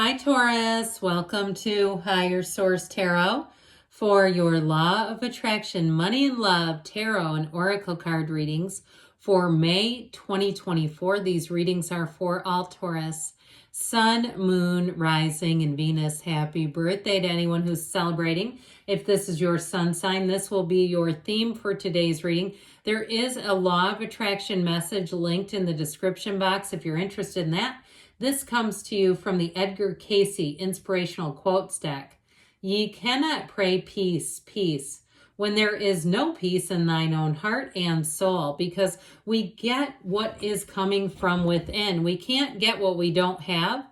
Hi, Taurus. Welcome to Higher Source Tarot for your Law of Attraction, Money and Love Tarot and Oracle card readings for May 2024. These readings are for all Taurus, Sun, Moon, Rising, and Venus. Happy birthday to anyone who's celebrating. If this is your sun sign, this will be your theme for today's reading. There is a Law of Attraction message linked in the description box if you're interested in that. This comes to you from the Edgar Cayce Inspirational Quotes deck. Ye cannot pray peace, peace, when there is no peace in thine own heart and soul, because we get what is coming from within. We can't get what we don't have,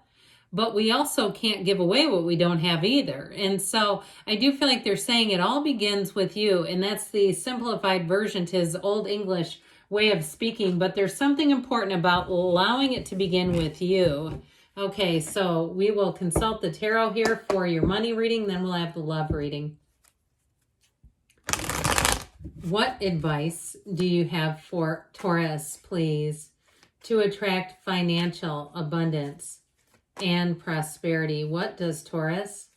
but we also can't give away what we don't have either. And so I do feel like they're saying it all begins with you, and that's the simplified version to his Old English way of speaking, but there's something important about allowing it to begin with you. Okay, so we will consult the tarot here for your money reading, then we'll have the love reading. What advice do you have for Taurus, please, to attract financial abundance and prosperity? What does Taurus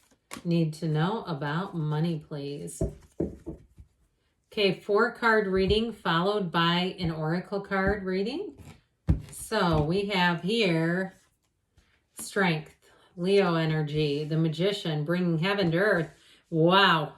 need to know about money, please? Okay, 4-card reading followed by an oracle card reading. So we have here Strength, Leo energy, the Magician, bringing heaven to earth. Wow.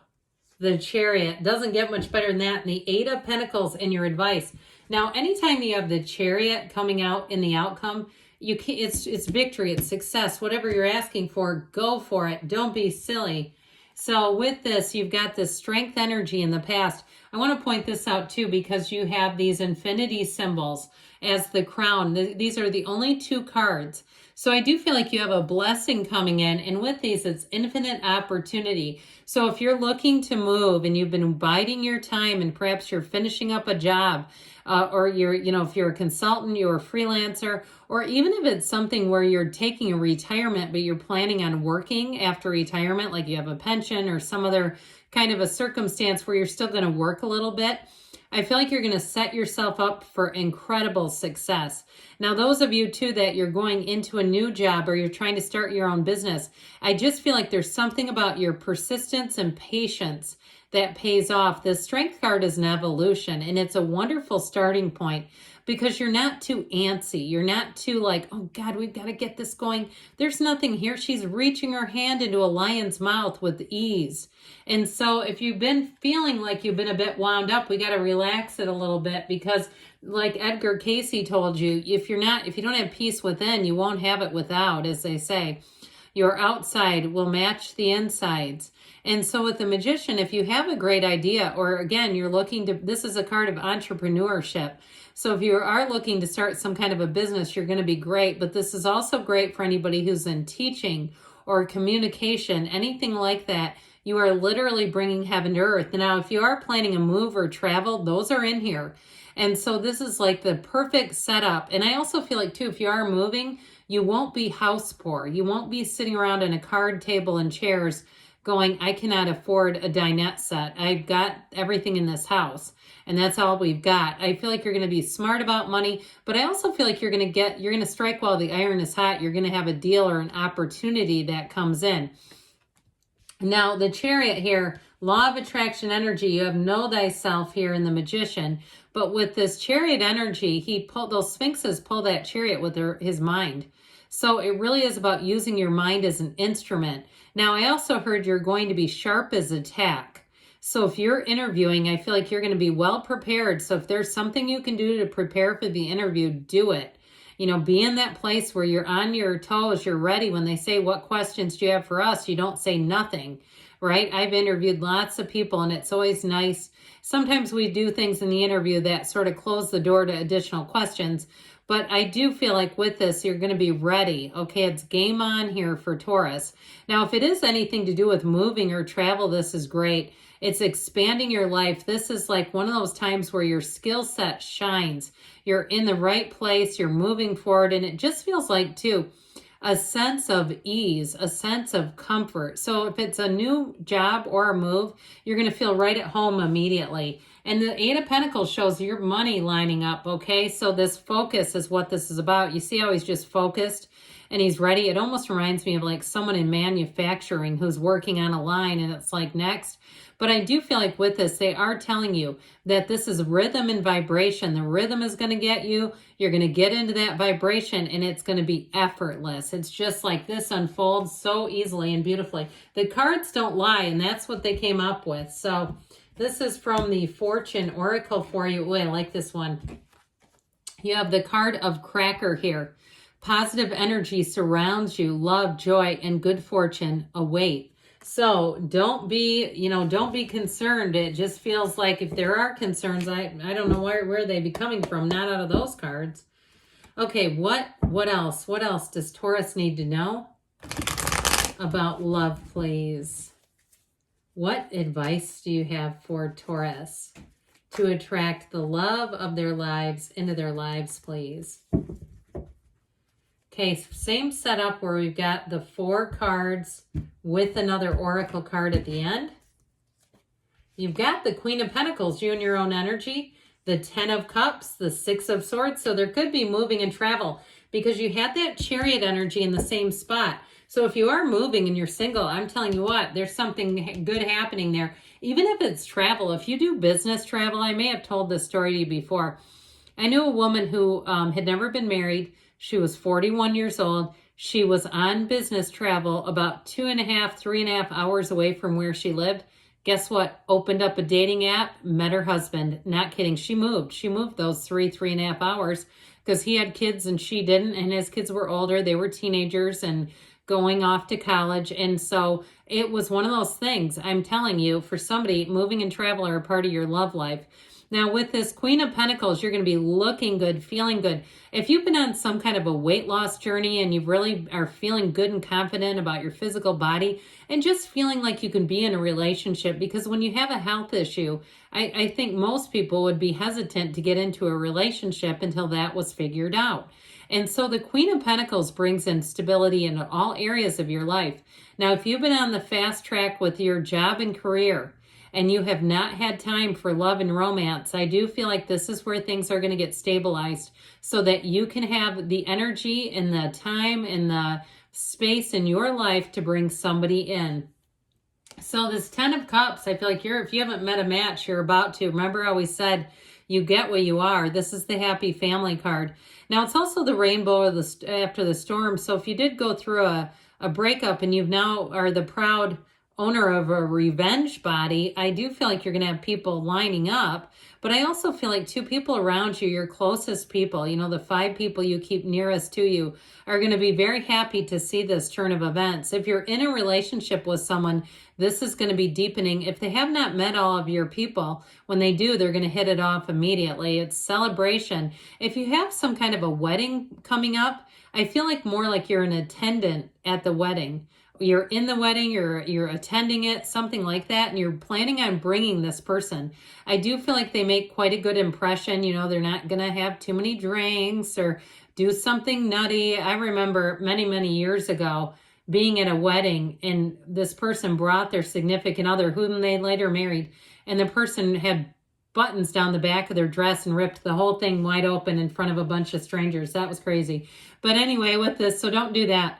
The Chariot. Doesn't get much better than that. And the 8 of Pentacles in your advice. Now, anytime you have the Chariot coming out in the outcome, it's victory, it's success. Whatever you're asking for, go for it. Don't be silly. So with this, you've got this strength energy in the past. I want to point this out too, because you have these infinity symbols as the crown. These are the only 2 cards. So I do feel like you have a blessing coming in, and with these, it's infinite opportunity. So if you're looking to move and you've been biding your time and perhaps you're finishing up a job, or if you're a consultant, you're a freelancer, or even if it's something where you're taking a retirement, but you're planning on working after retirement, like you have a pension or some other kind of a circumstance where you're still going to work a little bit, I feel like you're going to set yourself up for incredible success. Now, those of you too that you're going into a new job or you're trying to start your own business, I just feel like there's something about your persistence and patience that pays off. The Strength card is an evolution, and it's a wonderful starting point because you're not too antsy. You're not too like, oh God, we've got to get this going. There's nothing here. She's reaching her hand into a lion's mouth with ease. And so if you've been feeling like you've been a bit wound up, we got to relax it a little bit, because like Edgar Cayce told you, if you don't have peace within, you won't have it without, as they say. Your outside will match the insides. And so with the Magician, if you have a great idea, or again, you're looking to, this is a card of entrepreneurship. So if you are looking to start some kind of a business, you're going to be great. But this is also great for anybody who's in teaching or communication, anything like that. You are literally bringing heaven to earth. Now, if you are planning a move or travel, those are in here. And so this is like the perfect setup. And I also feel like too, if you are moving, you won't be house poor. You won't be sitting around in a card table and chairs going, I cannot afford a dinette set. I've got everything in this house, and that's all we've got. I feel like you're going to be smart about money, but I also feel like you're going to strike while the iron is hot. You're going to have a deal or an opportunity that comes in. Now, the Chariot here, Law of Attraction energy, you have know thyself here in the Magician, but with this Chariot energy, those Sphinxes pull that Chariot with his mind. So it really is about using your mind as an instrument. Now, I also heard you're going to be sharp as a tack. So if you're interviewing, I feel like you're going to be well prepared. So if there's something you can do to prepare for the interview, do it. Be in that place where you're on your toes, you're ready. When they say, what questions do you have for us? You don't say nothing, right? I've interviewed lots of people, and it's always nice. Sometimes we do things in the interview that sort of close the door to additional questions. But I do feel like with this, you're going to be ready. Okay, it's game on here for Taurus. Now, if it is anything to do with moving or travel, this is great. It's expanding your life. This is like one of those times where your skill set shines. You're in the right place. You're moving forward. And it just feels like, too, a sense of ease, a sense of comfort. So if it's a new job or a move, you're going to feel right at home immediately. And the Eight of Pentacles shows your money lining up, okay? So this focus is what this is about. You see how he's just focused and he's ready? It almost reminds me of like someone in manufacturing who's working on a line and it's like next. But I do feel like with this, they are telling you that this is rhythm and vibration. The rhythm is going to get you. You're going to get into that vibration and it's going to be effortless. It's just like this unfolds so easily and beautifully. The cards don't lie, and that's what they came up with. So this is from the Fortune Oracle for you. Oh, I like this one. You have the card of Cracker here. Positive energy surrounds you. Love, joy, and good fortune await. So don't be concerned. It just feels like if there are concerns, I don't know where they be coming from. Not out of those cards. Okay, what else? What else does Taurus need to know about love, please? What advice do you have for Taurus to attract the love of their lives into their lives, please? Okay, same setup where we've got the 4 cards with another oracle card at the end. You've got the Queen of Pentacles, you and your own energy, the 10 of Cups, the 6 of Swords. So there could be moving and travel because you had that Chariot energy in the same spot. So if you are moving and you're single, I'm telling you what, there's something good happening there. Even if it's travel, if you do business travel, I may have told this story to you before. I knew a woman who had never been married. She was 41 years old. She was on business travel about 3.5 hours away from where she lived. Guess what? Opened up a dating app, met her husband. Not kidding. She moved. She moved those 3.5 hours because he had kids and she didn't. And his kids were older. They were teenagers and going off to college. And so it was one of those things. I'm telling you, for somebody, moving and travel are a part of your love life. Now, with this Queen of Pentacles, you're going to be looking good, feeling good. If you've been on some kind of a weight loss journey and you really are feeling good and confident about your physical body and just feeling like you can be in a relationship, because when you have a health issue, I think most people would be hesitant to get into a relationship until that was figured out. And so the Queen of Pentacles brings in stability in all areas of your life. Now, if you've been on the fast track with your job and career, and you have not had time for love and romance, I do feel like this is where things are going to get stabilized so that you can have the energy and the time and the space in your life to bring somebody in. So this 10 of Cups, I feel like if you haven't met a match, you're about to. Remember how we said you get what you are. This is the happy family card. Now, it's also the rainbow after the storm. So if you did go through a breakup and you now are the proud owner of a revenge body, I do feel like you're going to have people lining up. But I also feel like 2 people around you, your closest people, the 5 people you keep nearest to you, are going to be very happy to see this turn of events. If you're in a relationship with someone, this is going to be deepening. If they have not met all of your people, when they do, they're going to hit it off immediately. It's celebration. If you have some kind of a wedding coming up, I feel like more like you're an attendant at the wedding. You're in the wedding, you're attending it, something like that, and you're planning on bringing this person. I do feel like they make quite a good impression. They're not going to have too many drinks or do something nutty. I remember many, many years ago being at a wedding, and this person brought their significant other, whom they later married, and the person had buttons down the back of their dress and ripped the whole thing wide open in front of a bunch of strangers. That was crazy. But anyway, with this, so don't do that.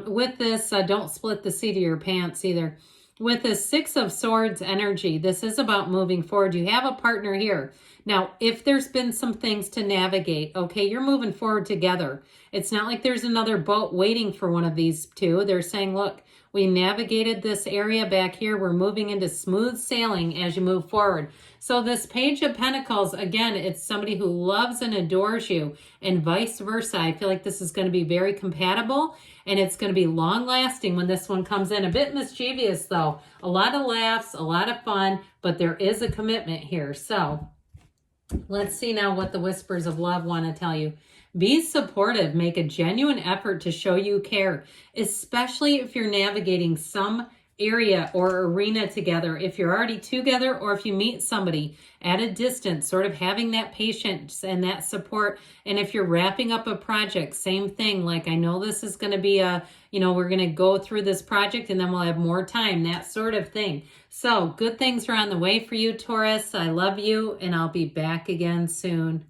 With this, don't split the seat of your pants either. With the 6 of Swords energy, this is about moving forward. You have a partner here. Now, if there's been some things to navigate, okay, you're moving forward together. It's not like there's another boat waiting for one of these 2. They're saying, look, we navigated this area back here. We're moving into smooth sailing as you move forward. So this Page of Pentacles, again, it's somebody who loves and adores you, and vice versa. I feel like this is going to be very compatible, and it's going to be long lasting when this one comes in. A bit mischievous though. A lot of laughs, a lot of fun, but there is a commitment here. So let's see now what the Whispers of Love want to tell you. Be supportive. Make a genuine effort to show you care, especially if you're navigating some area or arena together. If you're already together or if you meet somebody at a distance, sort of having that patience and that support. And if you're wrapping up a project, same thing. Like, I know this is going to be we're going to go through this project and then we'll have more time, that sort of thing. So good things are on the way for you, Taurus. I love you, and I'll be back again soon.